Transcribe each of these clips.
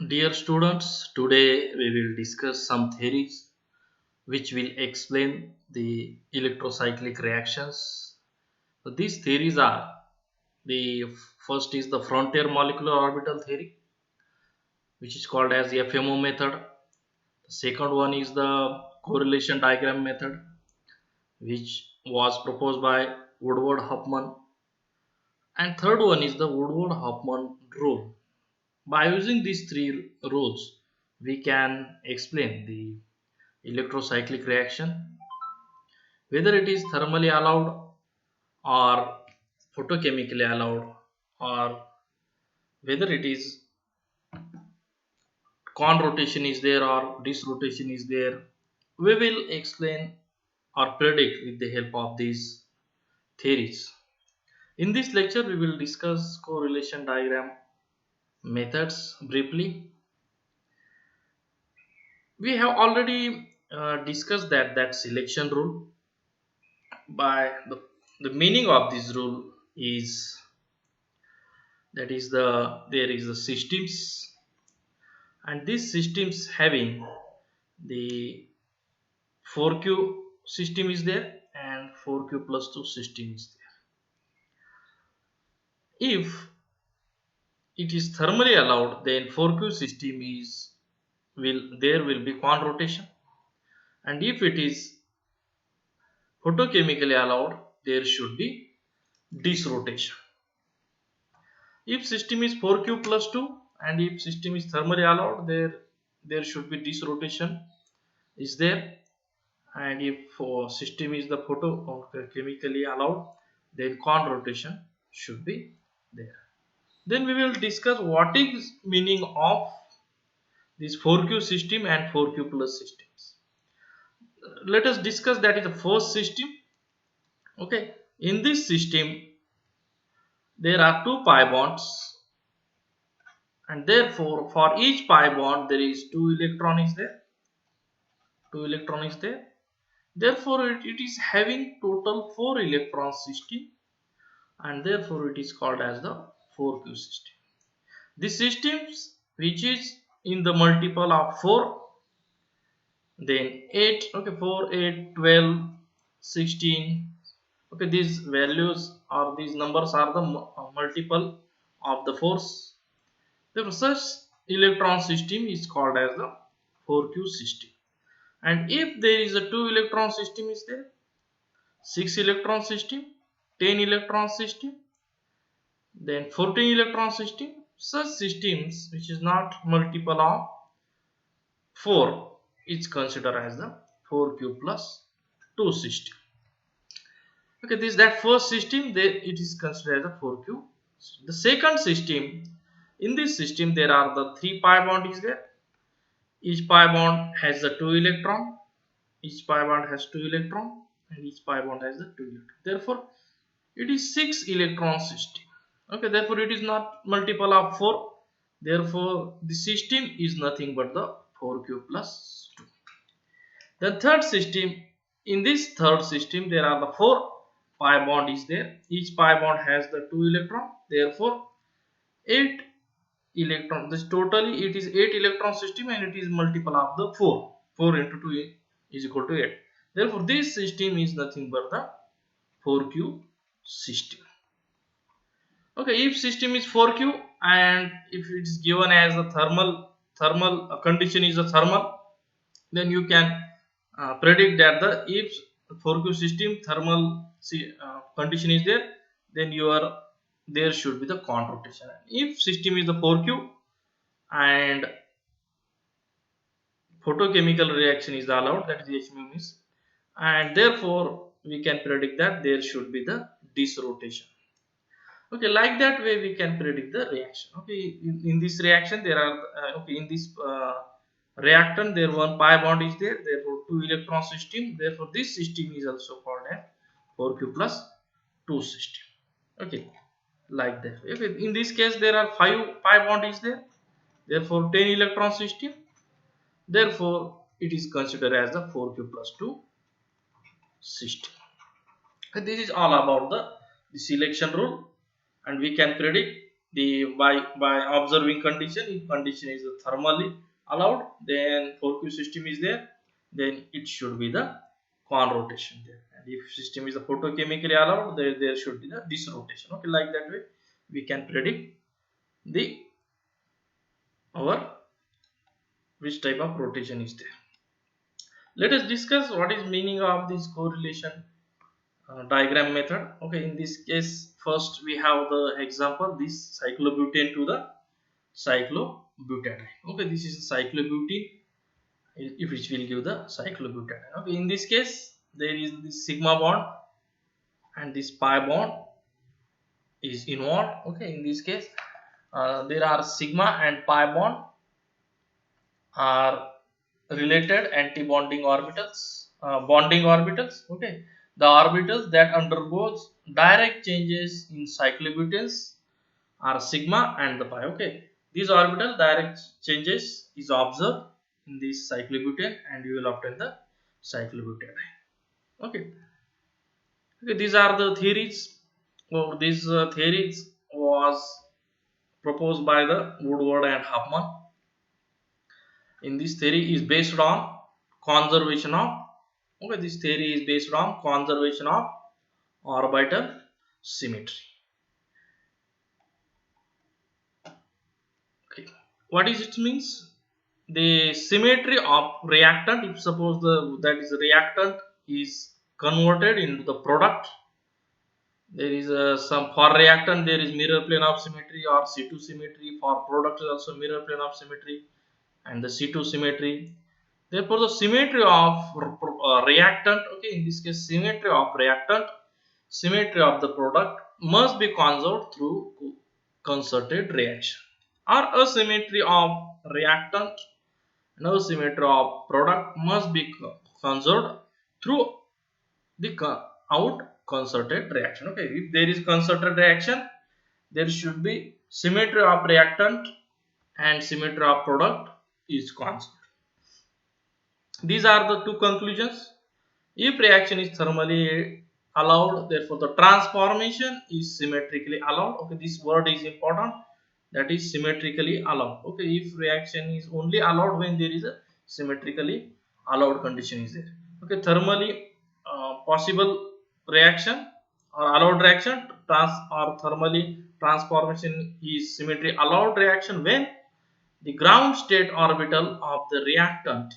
Dear students, today we will discuss some theories which will explain the electrocyclic reactions. So these theories are the first is the frontier molecular orbital theory, which is called as the FMO method. The second one is the correlation diagram method, which was proposed by Woodward Huffman. And third one is the Woodward Huffman rule. By using these three rules, we can explain the electrocyclic reaction, whether it is thermally allowed or photochemically allowed, or whether it is con rotation is there or dis rotation is there. We will explain or predict with the help of these theories. In this lecture, we will discuss correlation diagram methods briefly. We have already discussed that selection rule. By the meaning of this rule is that is there is the systems, and these systems having the 4q system is there and 4q plus 2 system is there. If it is thermally allowed, then 4q system is will be quant rotation, and if it is photochemically allowed, there should be dis rotation. If system is 4q plus 2 and if system is thermally allowed, there should be dis rotation is there, and if system is the photo or chemically allowed, then con rotation should be there. Then we will discuss what is meaning of this 4q system and 4q plus systems. Let us discuss that is the first system. Okay, in this system there are two pi bonds, and therefore for each pi bond there is two electron is there. Therefore it is having total 4 electron system, and therefore it is called as the 4q system. This systems which is in the multiple of 4, then 8, okay, 4, 8, 12, 16. Okay, these values or these numbers are the multiple of the force. Therefore such electron system is called as the 4q system. And if there is a 2 electron system is there, 6 electron system, 10 electron system, then 14 electron system, such systems which is not multiple of 4 is considered as the 4q plus 2 system. Okay, this that first system it is considered as a 4q. The second system, in this system there are the 3 pi bond is there. Each pi bond has the 2 electron, each pi bond has 2 electron, and each pi bond has the 2 electron. Therefore it is 6 electron system. Okay, therefore it is not multiple of 4. Therefore the system is nothing but the 4q plus 2. The third system, in this third system there are the 4 pi bond is there. Each pi bond has the 2 electron. Therefore 8 electron, this totally it is 8 electron system, and it is multiple of the 4. 4 into 2 is equal to 8. Therefore this system is nothing but the 4q system. Okay, if system is 4q and if it is given as a thermal condition is a thermal, then you can predict that the if 4q system thermal condition is there, then there should be the con rotation. If system is the 4q and photochemical reaction is allowed, that is H mu is, and therefore we can predict that there should be the dis rotation. Okay, like that way we can predict the reaction. Okay, in this reaction there are okay, in this reactant there one pi bond is there, therefore 2 electron system, therefore this system is also called as 4q plus 2 system. Okay, like that. Okay, in this case there are 5 pi bond is there, therefore 10 electron system, therefore it is considered as the 4q plus 2 system. Okay, this is all about the selection rule, and we can predict the by observing condition, if condition is thermally allowed, then 4q system is there, then it should be the con rotation there. And if system is photochemically allowed, there should be the dis rotation. Okay, like that way we can predict the our which type of rotation is there. Let us discuss what is meaning of this correlation diagram method. Okay, in this case, first we have the example, this cyclobutane to the cyclobutadiene. Okay, this is cyclobutene, which will give the cyclobutadiene. Okay, in this case, there is this sigma bond and this pi bond is involved. Okay, in this case, there are sigma and pi bond are related anti-bonding orbitals, bonding orbitals. Okay, the orbitals that undergoes direct changes in cyclobutenes are sigma and the pi. Okay, these orbital direct changes is observed in this cyclobutane and you will obtain the cyclobutadiene. Okay. Okay, these are the theories, or these theories was proposed by the Woodward and Huffman. In this theory is based on conservation of, okay, this theory is based on conservation of orbital symmetry. Okay, what is it means? The symmetry of reactant, if suppose the that is reactant is converted into the product, there is some for reactant there is mirror plane of symmetry or C2 symmetry, for product is also mirror plane of symmetry and the C2 symmetry. Therefore, the symmetry of reactant, okay, in this case, symmetry of reactant, symmetry of the product must be conserved through concerted reaction. Or asymmetry of reactant and asymmetry of product must be conserved through the out concerted reaction. Okay, if there is concerted reaction, there should be symmetry of reactant and symmetry of product is constant. These are the two conclusions. If reaction is thermally allowed, therefore the transformation is symmetrically allowed. Okay, this word is important. That is symmetrically allowed. Okay, if reaction is only allowed when there is a symmetrically allowed condition is there. Okay, thermally possible reaction or allowed reaction or thermally transformation is symmetry allowed reaction when the ground state orbital of the reactant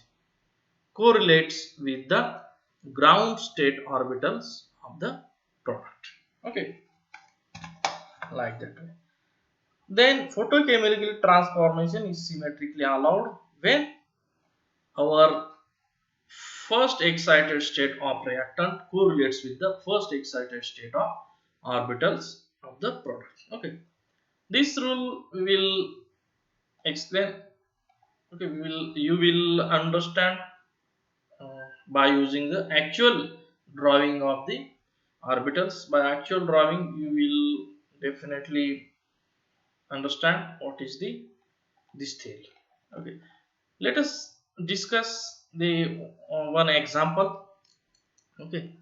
correlates with the ground state orbitals of the product. Okay, like that way. Then photochemical transformation is symmetrically allowed when our first excited state of reactant correlates with the first excited state of orbitals of the product. Okay, this rule we will explain. Okay, you will understand by using the actual drawing of the orbitals. By actual drawing you will definitely understand what is the this theory. Okay, let us discuss the one example. Okay,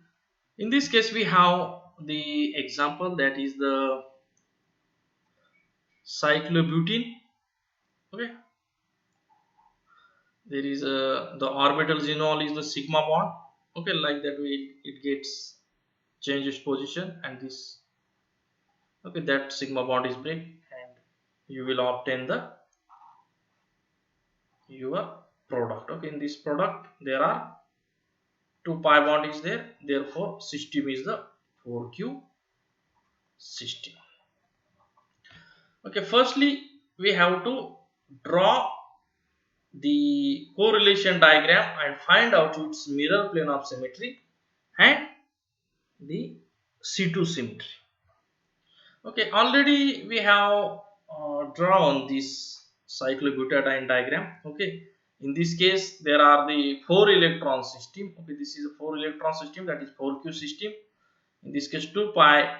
in this case we have the example that is the cyclobutene. Okay, there is the orbital xenol is the sigma bond. Okay, like that way it gets changes position and this, okay, that sigma bond is break and you will obtain the your product. Okay, in this product there are two pi bond is there, therefore system is the 4q system. Okay, firstly we have to draw the correlation diagram and find out its mirror plane of symmetry and the C2 symmetry. Okay, already we have drawn this cyclobutadiene diagram. Okay, in this case there are the 4 electron system. Okay, this is a 4 electron system, that is 4q system. In this case 2 pi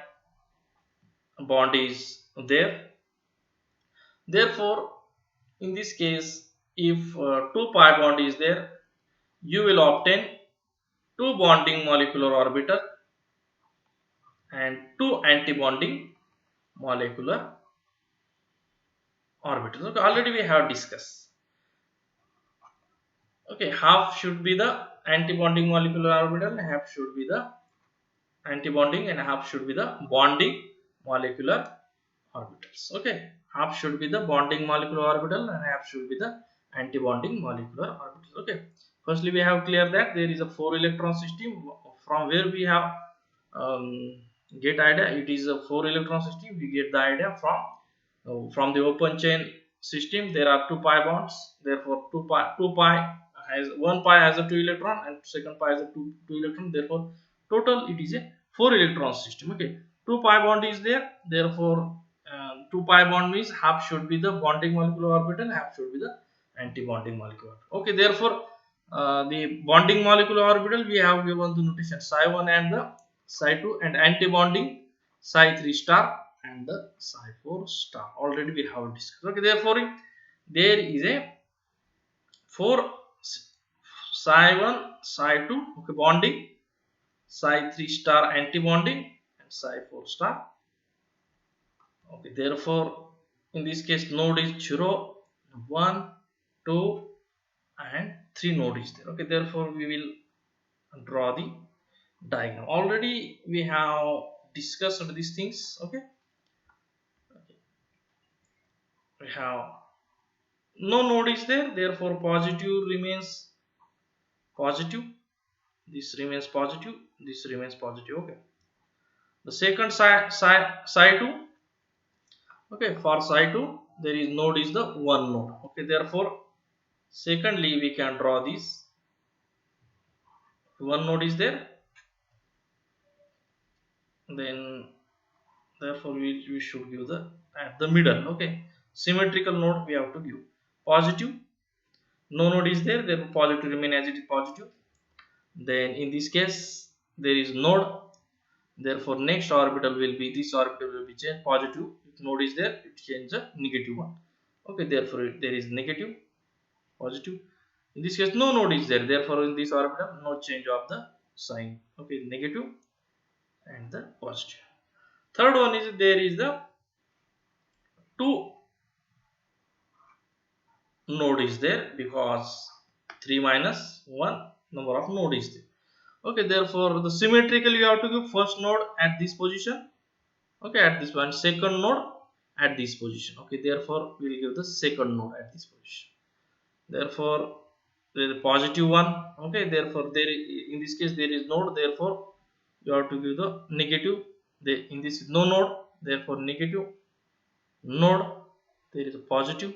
bond is there. Therefore, in this case, if 2 pi bond is there, you will obtain 2 bonding molecular orbital and 2 anti-bonding molecular orbitals. Okay, already we have discussed. Okay, half should be the antibonding molecular orbital, half should be the antibonding, and half should be the bonding molecular orbitals. Okay, half should be the bonding molecular orbital and half should be the antibonding molecular orbital. Okay, firstly we have clear that there is a 4 electron system. From where we have um, get idea, it is a 4 electron system. We get the idea from the open chain system. There are 2 pi bonds, therefore 2 pi has 1 pi has a 2 electron and second pi has a 2 electron, therefore total it is a 4 electron system. Okay, 2 pi bond is there, therefore 2 pi bond means half should be the bonding molecular orbital, half should be the anti-bonding molecular orbital. Okay, therefore the bonding molecular orbital we have given the notation psi 1 and the psi 2, and anti-bonding psi 3 star and the psi 4 star. Already we have discussed. Okay, therefore there is a 4 psi 1 psi 2, okay, bonding, psi 3 star anti-bonding, and psi 4 star. Okay, therefore in this case node is 0, 1, 2 and 3 node is there. Okay, therefore we will draw the diagram. Already we have discussed these things. Okay, we have no node is there, therefore positive remains positive, this remains positive, this remains positive. Okay, the second psi 2. Okay, for psi 2 there is node is the one node. Okay, therefore secondly we can draw this one node is there, then therefore we should give the at the middle. Okay, symmetrical node we have to give positive, no node is there, therefore positive remain as it is positive. Then in this case there is node, therefore next orbital will be this orbital will be changed positive. If node is there, it changes the negative one. Okay, therefore there is negative, positive. In this case no node is there, therefore in this orbital no change of the sign. Okay, negative and the positive. Third one is there is the 2 node is there because 3 minus 1 number of node is there. Okay, therefore the symmetrical you have to give first node at this position. Okay, at this one, second node at this position. Okay, therefore we will give the second node at this position. Therefore there is a positive one. Okay, therefore there in this case there is node, therefore you have to give the negative. In this no node, therefore negative node, there is a positive,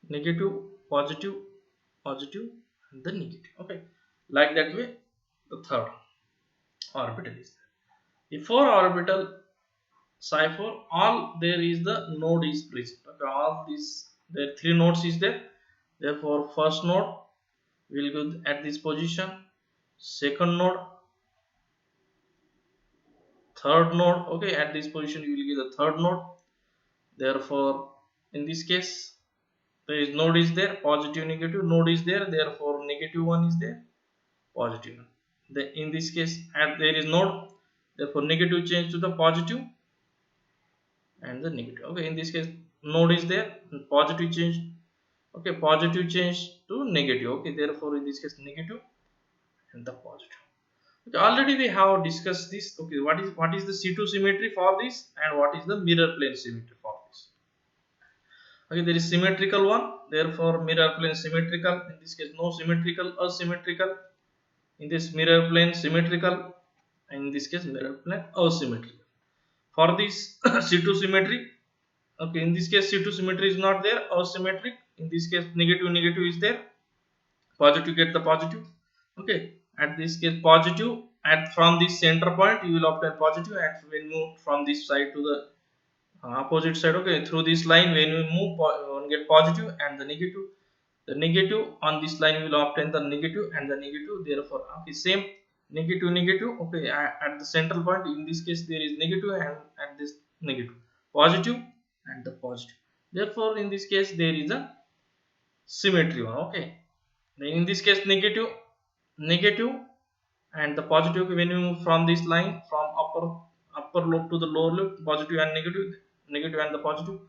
negative, positive, positive, and the negative. Okay, like that way the third orbital is there. The 4 orbital psi 4, all there is the node is present. Okay, all these there 3 nodes is there, therefore first node will go at this position, second node, third node. Okay, at this position you will give the third node, therefore in this case there is node is there, positive, negative node is there, therefore negative one is there, positive one. In this case there is node, therefore negative change to the positive and the negative. Okay, in this case node is there, positive change. Okay, positive change to negative. Okay, therefore in this case negative and the positive. Okay, already we have discussed this. Okay, what is the C2 symmetry for this and what is the mirror plane symmetry for this. Okay, there is symmetrical one, therefore mirror plane symmetrical. In this case no symmetrical, asymmetrical. In this mirror plane symmetrical, and in this case mirror plane asymmetrical. For this C2 symmetry, okay, in this case C2 symmetry is not there, asymmetric. In this case negative negative is there, positive get the positive. Okay, at this case positive, at from this center point you will obtain positive, and when move from this side to the opposite side. Okay, through this line when we move get positive and the negative on this line will obtain the negative and the negative, therefore okay, same negative negative. Okay, at the central point in this case there is negative, and at this negative, positive and the positive, therefore in this case there is a symmetry one. Okay, then in this case negative negative and the positive. Okay, when you move from this line from upper lobe to the lower lobe, positive and negative, negative and the positive,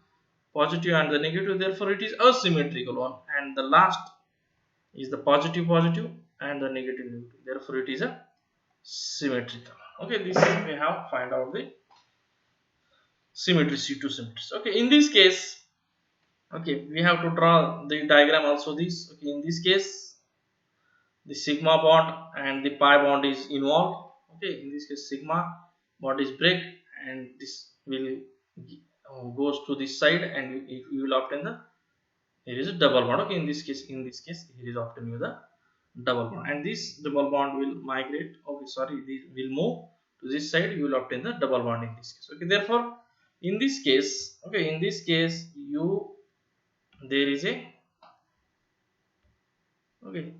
positive and the negative, therefore it is asymmetrical one, and the last is the positive positive and the negative negative, therefore it is a symmetrical. Okay, this we have find out the symmetry, C2 symmetries. Okay, in this case, okay, we have to draw the diagram also this. Okay, in this case the sigma bond and the pi bond is involved. Okay, in this case sigma bond is break and this will goes to this side and you will obtain the, here is a double bond. Okay, in this case here is obtain you the double bond, and this double bond will migrate, okay sorry, this will move to this side, you will obtain the double bond in this case. Okay, therefore in this case, okay, in this case you, there is a, okay,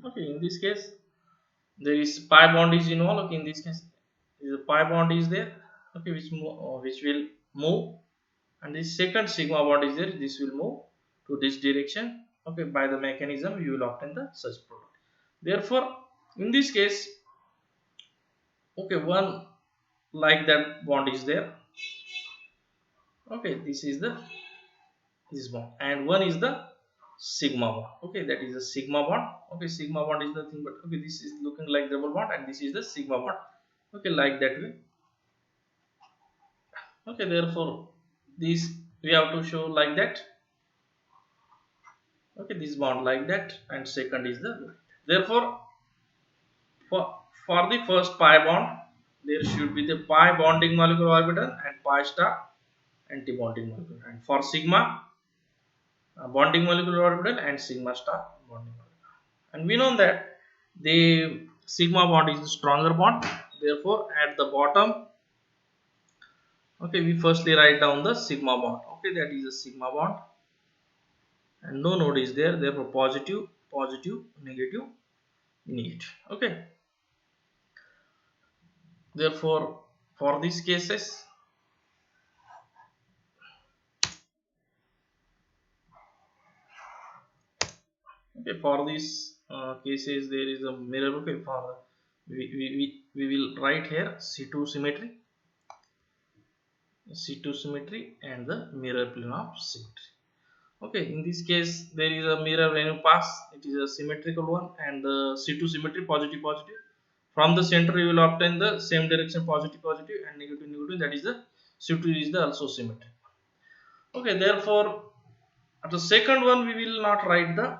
okay, in this case there is pi bond is involved. Okay, in this case the pi bond is there, okay, which will move, and this second sigma bond is there, this will move to this direction. Okay, by the mechanism you will obtain the such product. Therefore in this case, okay, one like that bond is there. Okay, this is the, this bond, and one is the sigma bond. Okay, that is a sigma bond. Okay, sigma bond is nothing but, okay, this is looking like double bond and this is the sigma bond. Okay, like that way. Okay, therefore this we have to show like that. Okay, this bond like that, and second is the, therefore for the first pi bond there should be the pi bonding molecular orbital and pi star anti-bonding molecular, and for sigma bonding molecular orbital and sigma star bonding orbital. And we know that the sigma bond is the stronger bond, therefore at the bottom, okay, we firstly write down the sigma bond. Okay, that is a sigma bond and no node is there, therefore positive positive negative negative. Okay, therefore for these cases, okay, for these cases there is a mirror. Okay, for we will write here C2 symmetry, C2 symmetry and the mirror plane of symmetry. Okay, in this case there is a mirror when you pass, it is a symmetrical one, and the C2 symmetry positive positive, from the center you will obtain the same direction positive positive and negative negative, that is the C2 is the also symmetry. Okay, therefore at the second one we will not write the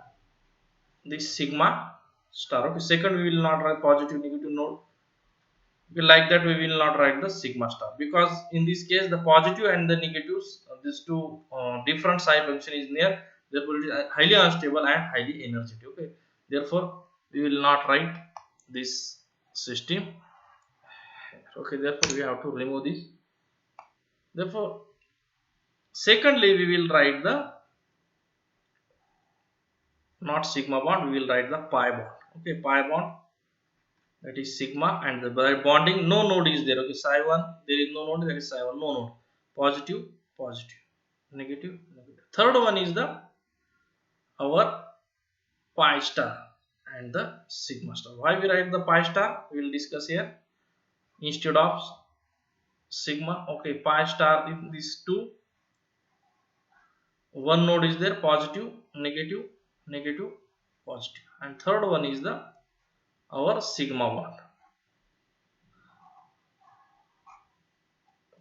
this sigma star. Okay, second we will not write positive negative node. Okay, like that we will not write the sigma star, because in this case the positive and the negatives, these two different psi function is near, therefore it is highly unstable and highly energetic. Okay, therefore we will not write this system. Okay, therefore we have to remove this. Therefore secondly we will write the, not sigma bond, we will write the pi bond. Okay, pi bond, that is sigma, and the by bonding no node is there. Okay, psi 1 there is no node, that is psi 1 no node, positive positive negative negative. Third one is the our pi star and the sigma star. Why we write the pi star we will discuss here instead of sigma. Okay, pi star in these two, one node is there, positive negative negative positive, and third one is the our sigma bond,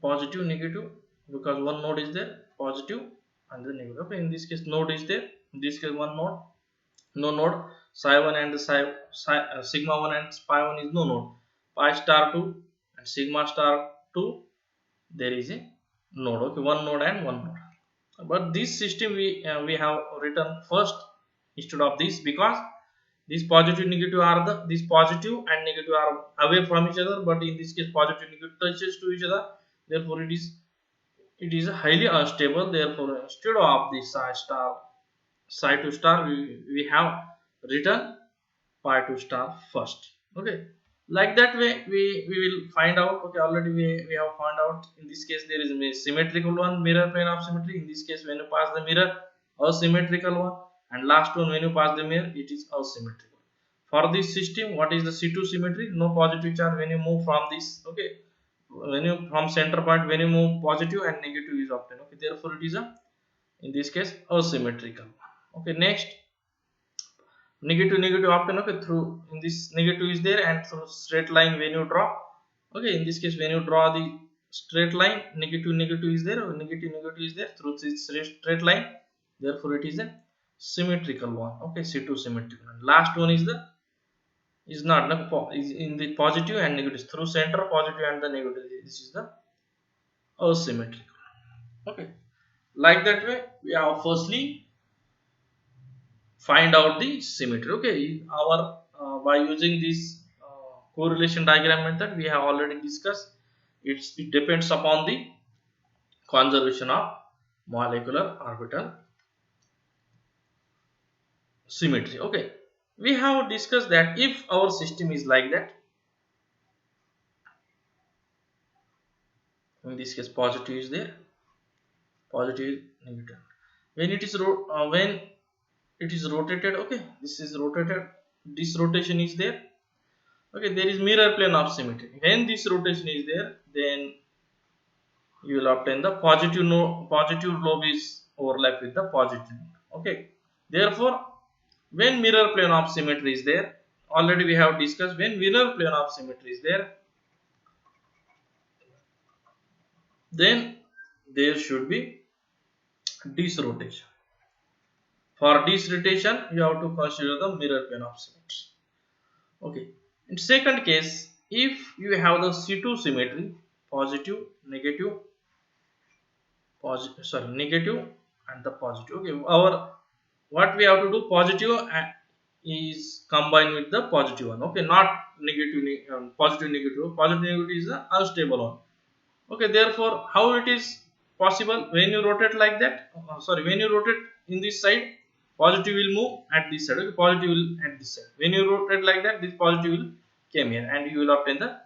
positive negative, because one node is there, positive and the negative. Okay, in this case node is there, in this case one node, no node, psi 1 and the sigma 1 and pi 1 is no node, pi star 2 and sigma star 2 there is a node. Okay, one node and one node, but this system we have written first instead of this, because these positive negative are the, these positive and negative are away from each other, but in this case positive negative touches to each other, therefore it is highly unstable. Therefore instead of the psi 2 star we have written pi 2 star first. Okay, like that way we will find out. Okay, already we have found out in this case there is a symmetrical one, mirror plane of symmetry. In this case when you pass the mirror, asymmetrical one, and last one when you pass the mirror, it is asymmetrical. For this system, what is the C2 symmetry? No positive charge when you move from this. Okay, when you from center point, when you move positive and negative is obtained. Okay, therefore it is a, in this case, asymmetrical. Okay, next, negative negative often, okay, through, in this negative is there, and through straight line when you draw, okay, in this case when you draw the straight line, negative negative is there, or negative negative is there through this straight line, therefore it is a symmetrical one. Okay, C2 symmetrical. And last one is the, is not the is in the positive and negative through center, positive and the negative, this is the asymmetrical. Okay, like that way we have firstly find out the symmetry. Okay, our by using this correlation diagram method we have already discussed, it depends upon the conservation of molecular orbital symmetry. Okay, we have discussed that if our system is like that, in this case positive is there, positive negative, when it is when it is rotated, okay, this is rotated, this rotation is there. Okay, there is mirror plane of symmetry. When this rotation is there, then you will obtain the positive, no positive lobe is overlap with the positive. Okay, therefore when mirror plane of symmetry is there, already we have discussed, when mirror plane of symmetry is there, then there should be disrotation. For disrotation you have to consider the mirror plane of symmetry. Okay, in second case, if you have the C2 symmetry, positive negative, positive, sorry, negative and the positive. Okay, our, what we have to do, positive is combined with the positive one. Okay, not negative, positive negative, positive negative is the unstable one. Okay, therefore how it is possible, when you rotate like that, sorry, when you rotate in this side, positive will move at this side. Okay, positive will at this side. When you rotate like that, this positive will came here, and you will obtain the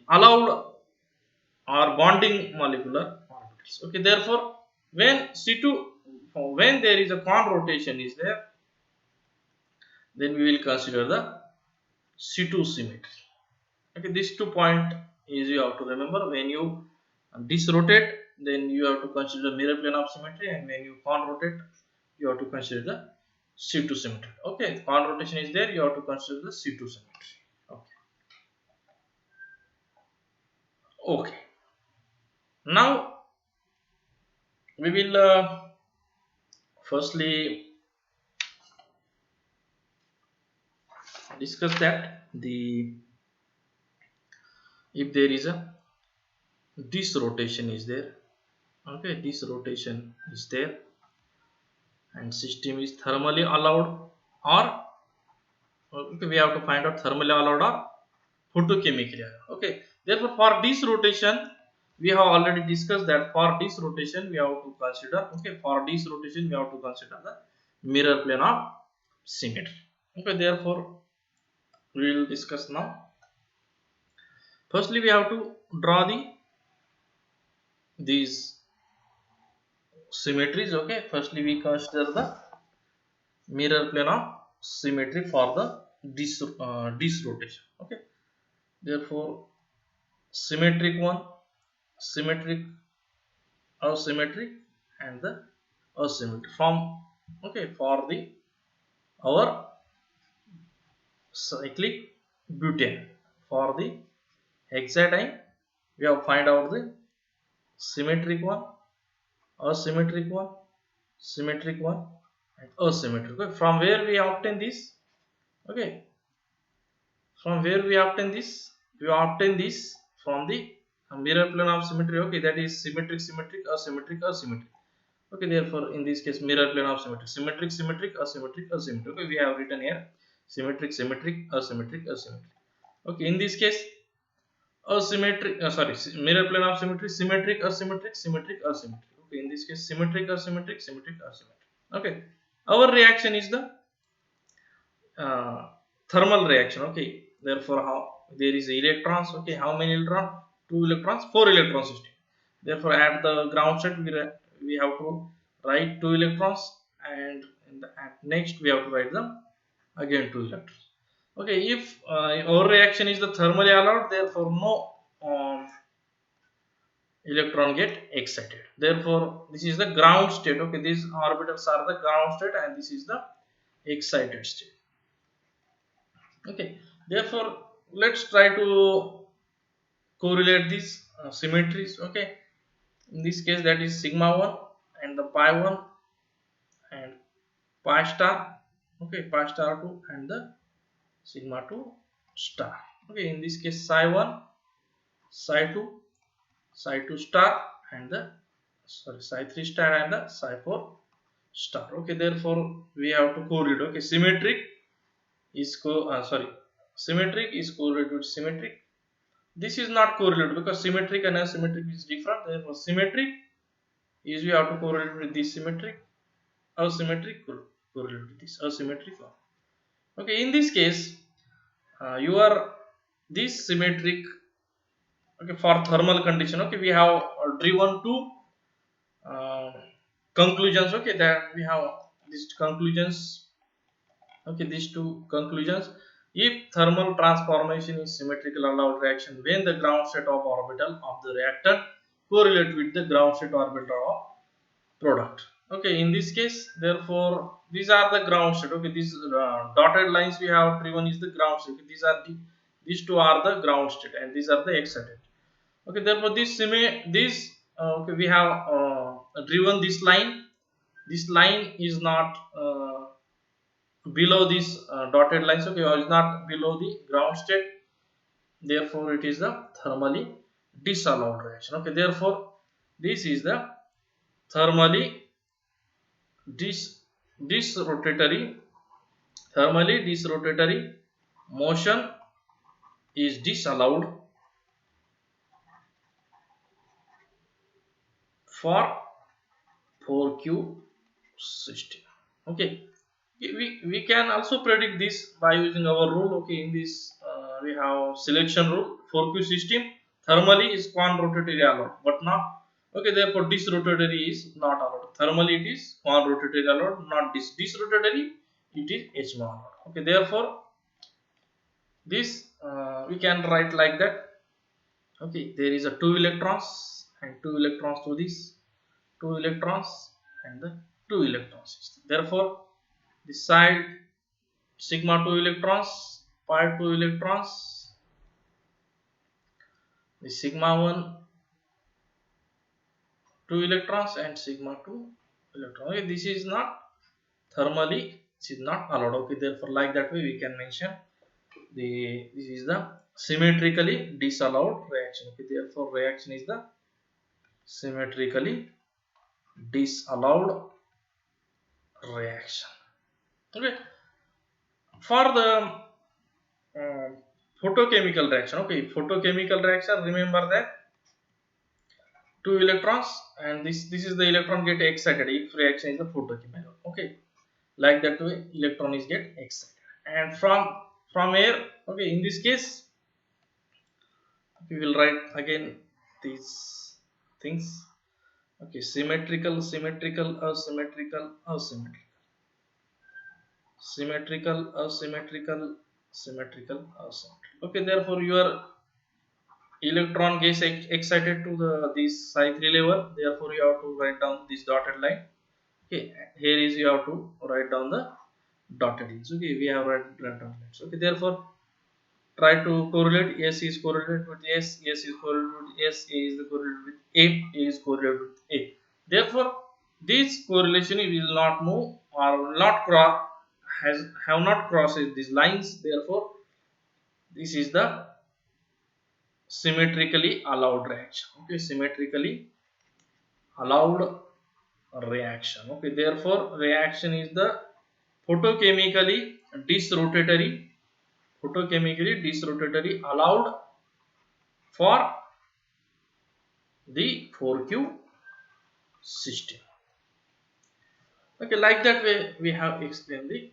allowed or bonding molecular orbitals. Okay, therefore when C2, when there is a con rotation is there, then we will consider the C2 symmetry. Okay, this 2 point is you have to remember, when you disrotate, then you have to consider mirror plane of symmetry, and when you con rotate, you have to consider the C2 symmetry. Okay, con rotation is there, you have to consider the C2 symmetry. Okay, okay. Now we will firstly discuss that the, if there is a, this rotation is there, okay, this rotation is there, and system is thermally allowed, or, okay, we have to find out thermally allowed or photochemically allowed. Okay, therefore for this rotation we have already discussed that for this rotation we have to consider, okay, for this rotation we have to consider the mirror plane of symmetry. Okay, therefore we will discuss now. Firstly we have to draw the, these symmetries. Okay, firstly we consider the mirror plane of symmetry for the this rotation. Okay, therefore symmetric one, symmetric, asymmetric, and the asymmetric from, okay, for the our cyclic butane, for the hexadiene we have find out the symmetric one, asymmetric one, symmetric one, and asymmetric. Okay, from where we obtain this, okay, from where we obtain this, we obtain this from the mirror plane of symmetry. Okay, that is symmetric symmetric, asymmetric asymmetric. Okay, therefore in this case mirror plane of symmetry, symmetric symmetric, asymmetric asymmetric. Okay, we have written here symmetric symmetric, asymmetric asymmetric. Okay, in this case asymmetric, sorry, mirror plane of symmetry, symmetric asymmetric, symmetric asymmetric. Okay, in this case symmetric asymmetric, symmetric asymmetric. Okay, our reaction is the uh, thermal reaction. Okay, therefore how there is electrons. Okay, how many electrons? Two electrons, four electron system. Therefore at the ground state we have to write two electrons, and at next we have to write them again two electrons. Okay, if our reaction is the thermally allowed, therefore no electron get excited. Therefore, this is the ground state. Okay, these orbitals are the ground state, and this is the excited state. Okay, therefore, let's try to correlate these symmetries. Okay, in this case, that is sigma 1 and the pi 1 and pi star. Okay, pi star 2 and the sigma 2 star. Okay, in this case, psi 1, psi 2, psi 2 star, and the psi 3 star and the psi 4 star. Okay, therefore we have to correlate. Okay, symmetric is correlated with symmetric. This is not correlated because symmetric and asymmetric is different. Therefore symmetric is we have to correlate with this symmetric, asymmetric correlate with this asymmetric one. Okay, in this case, you are this symmetric. Okay, for thermal condition, okay, we have driven to uh, conclusions. Okay, that we have these conclusions. Okay, these two conclusions. If thermal transformation is symmetrical allowed reaction when the ground state of orbital of the reactant correlate with the ground state orbital of product. Okay, in this case, therefore these are the ground state. Okay, these dotted lines we have driven is the ground state. Okay, these two are the ground state and these are the excited. Okay, therefore okay, we have driven this line. This line is not below these dotted lines. Okay, or is not below the ground state. Therefore it is the thermally disallowed reaction. Okay, therefore this is the thermally dis disrotatory thermally disrotatory motion is disallowed for 4q system. Okay, we can also predict this by using our rule. Okay, in this we have selection rule. 4q system thermally is quan rotatory allowed, but not. Okay, therefore disrotatory is not allowed. Thermally it is quan rotatory allowed, not disrotatory it is HMO allowed. Okay, therefore this we can write like that. Okay, there is a two electrons and two electrons to this, two electrons and the two electrons. Therefore this side sigma 2 electrons, pi 2 electrons, the sigma 1 2 electrons and sigma 2 electrons. Okay, this is not thermally, this is not allowed. Okay, therefore like that way we can mention this is the symmetrically disallowed reaction. Okay, therefore reaction is the symmetrically disallowed reaction. Okay, for the uh, photochemical reaction. Okay, photochemical reaction, remember that two electrons and this is the electron get excited if reaction is a photochemical. Okay, like that way electron is get excited, and from here, okay, in this case we will write again these things. Okay, symmetrical, symmetrical, asymmetrical, asymmetrical, symmetrical, asymmetrical, symmetrical, asymmetrical. Okay, therefore your electron gets excited to the this psi 3 level. Therefore you have to write down this dotted line. Okay, here is you have to write down the dotted lines. Okay, we have write down lines. Okay, therefore try to correlate. S is correlated with S, S is correlated with S, A is correlated with A is correlated with A. Therefore this correlation will not move or will not cross, have not crossed these lines. Therefore this is the symmetrically allowed reaction. Okay, symmetrically allowed reaction. Okay, therefore reaction is the photochemically disrotatory, photochemically disrotatory allowed for the 4q system. Okay, like that way we have explained the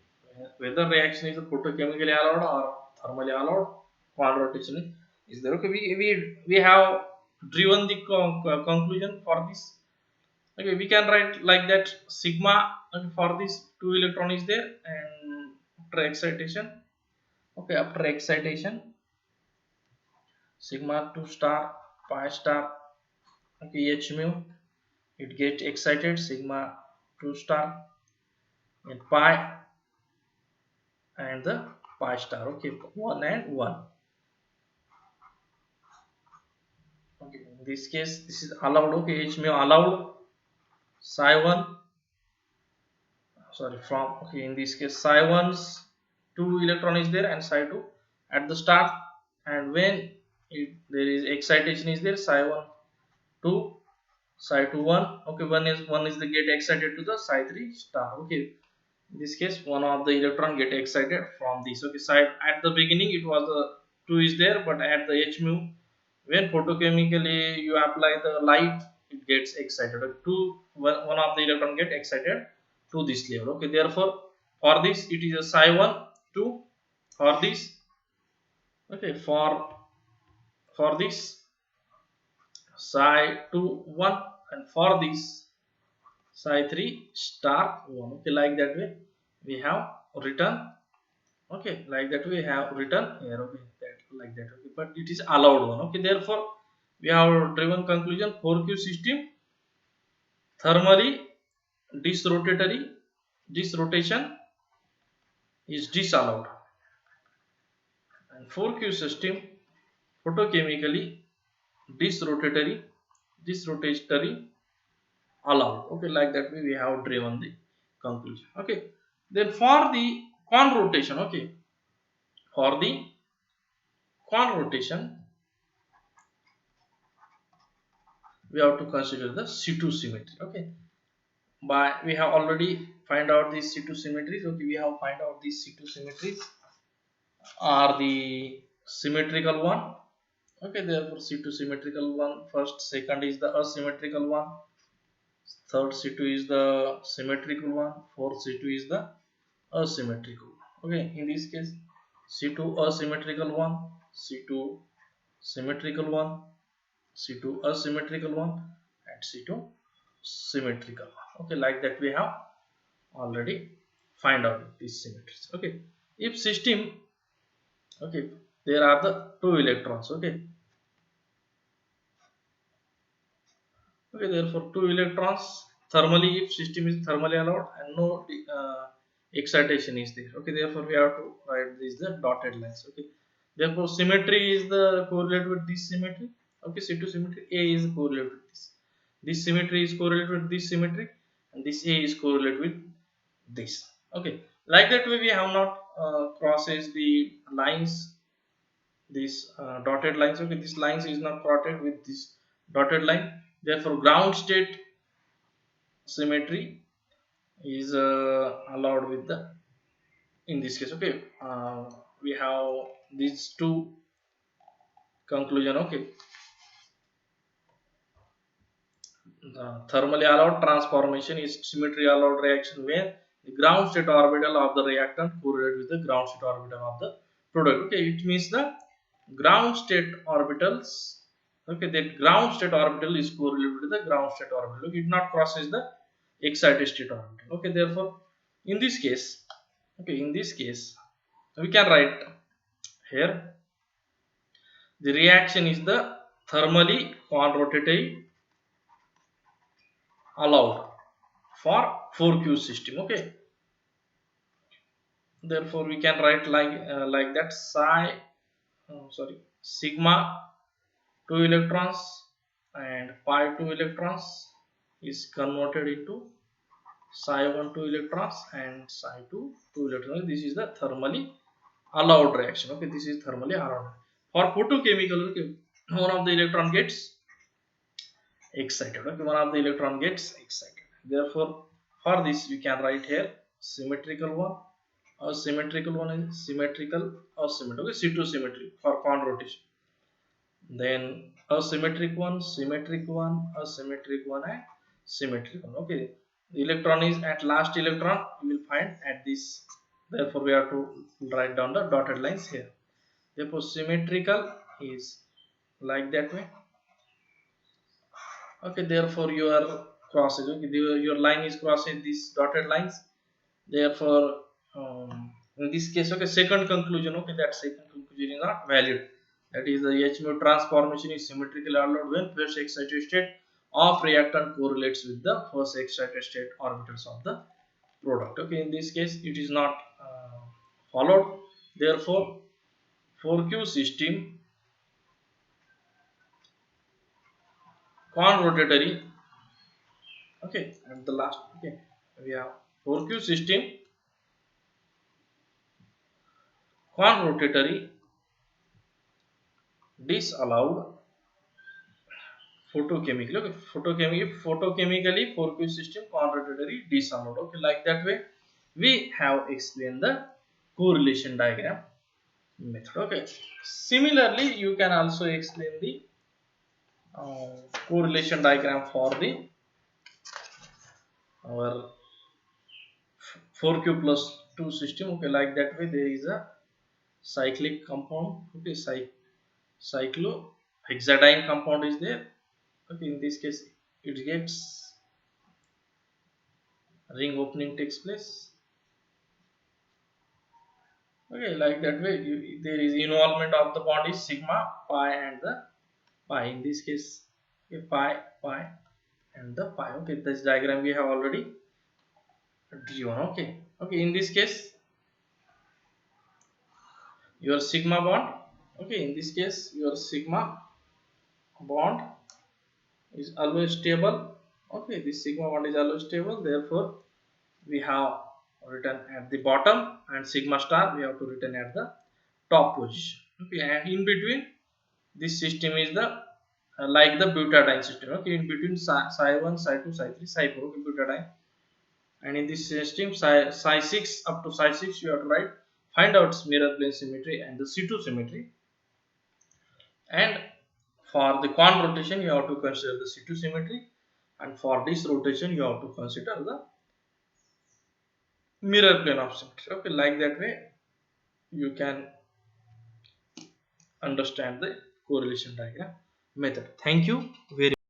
whether reaction is photochemically allowed or thermally allowed. Quant rotation is there. Okay, we have driven the conclusion for this. Okay, we can write like that sigma. Okay, for this two electron is there and after excitation. Okay, after excitation, sigma 2 star, pi star, okay, h mu, it gets excited, sigma 2 star and pi and the pi star, okay, 1 and 1. Okay, in this case this is allowed, okay, h mu allowed, psi 1, sorry, from, okay, in this case psi 1's 2 electron is there and psi 2 at the start, and when there is excitation is there, psi 1 2, psi 2 1, okay, one is the get excited to the psi 3 star, okay. In this case one of the electron get excited from this, okay, side at the beginning it was the 2 is there, but at the h mu, when photochemically you apply the light, it gets excited, two, one of the electron get excited to this level, okay. Therefore for this it is a psi 1 2, for this, okay, for this psi 2 1, and for this psi 3 star 1, okay, like that way we have written, okay, like that we have written here, okay, that like that, okay, but it is allowed one, okay. Therefore we have driven conclusion 4q system thermally disrotatory disrotation is disallowed, and 4q system photochemically disrotatory allowed, okay, like that way we have driven the conclusion, okay. Then for the con rotation, okay, for the con rotation we have to consider the C2 symmetry, okay. But we have already find out these C2 symmetries, okay. We have find out these C2 symmetries are the symmetrical one, okay. Therefore C2 symmetrical one, first, second is the asymmetrical one, third C2 is the symmetrical one, fourth C2 is the asymmetrical one, okay. In this case C2 asymmetrical one, C2 symmetrical one, C2 asymmetrical one, and C2 symmetrical one, okay. Like that we have already find out these symmetries, okay. If system, okay, there are the two electrons, okay, okay, therefore two electrons thermally, if system is thermally allowed and no excitation is there, okay. Therefore we have to write this the dotted lines, okay. Therefore symmetry is the correlate with this symmetry, okay. C2 symmetry A is correlate with this symmetry is correlate with this symmetry, and this A is correlate with this, okay. Like that way we have not crosses the lines, these dotted lines, okay. This lines is not crossed with this dotted line, therefore ground state symmetry is allowed with the, in this case, okay. We have these two conclusion, okay. The thermally allowed transformation is symmetry allowed reaction where the ground state orbital of the reactant correlate with the ground state orbital of the product, okay. It means the ground state orbitals, okay, that ground state orbital is correlated with the ground state orbital, okay. It not crosses the excited state orbital, okay. Therefore in this case, okay, in this case we can write here the reaction is the thermally conrotative allowed for 4q system, okay. Therefore we can write like that psi, sorry, sigma 2 electrons and pi 2 electrons is converted into psi 1 2 electrons and psi 2 2 electrons. This is the thermally allowed reaction, okay. This is thermally allowed. For photochemical, okay, one of the electron gets excited, okay, one of the electron gets excited. Therefore for this we can write here symmetrical one, asymmetrical one, and symmetrical asymmetrical, okay. C2 symmetry for con rotation, then asymmetric one, symmetric one, asymmetric one, and symmetric one, okay. The electron is at last electron you will find at this, therefore we have to write down the dotted lines here. Therefore symmetrical is like that way, okay. Therefore your crosses, okay, your line is crossing these dotted lines, therefore um, In this case, okay, second conclusion, okay, that second conclusion is not valid. That is, the H mu transformation is symmetrically allowed when first excited state of reactant correlates with the first excited state orbitals of the product. Okay, in this case, it is not followed. Therefore, 4q system con-rotatory. Okay, and the last, okay, we have 4q system con-rotatory disallowed photochemically. Okay, photochemically 4q system con-rotatory disallowed. Okay, like that way we have explained the correlation diagram method. Okay, similarly you can also explain the correlation diagram for the our 4q plus 2 system. Okay, like that way there is a cyclic compound. Okay, cyclohexadiene compound is there. Okay, in this case it gets ring opening takes place. Okay, like that way there is involvement of the bond is sigma, pi and the pi. In this case, okay, pi and the pi. Okay, this diagram we have already drawn. Okay, in this case your sigma bond, okay, in this case your sigma bond is always stable. Okay, this sigma bond is always stable, therefore we have written at the bottom, and sigma star we have to written at the top position. Okay, and in between this system is the like the butadiene system. Okay, in between psi 1, psi 2, psi 3, psi 4. Okay, butadiene. And in this system psi 6 up to psi 6 you have to write, find out mirror plane symmetry and the C2 symmetry. And for the con rotation you have to consider the C2 symmetry, and for this rotation you have to consider the mirror plane of symmetry. Okay, like that way you can understand the correlation diagram method. Thank you very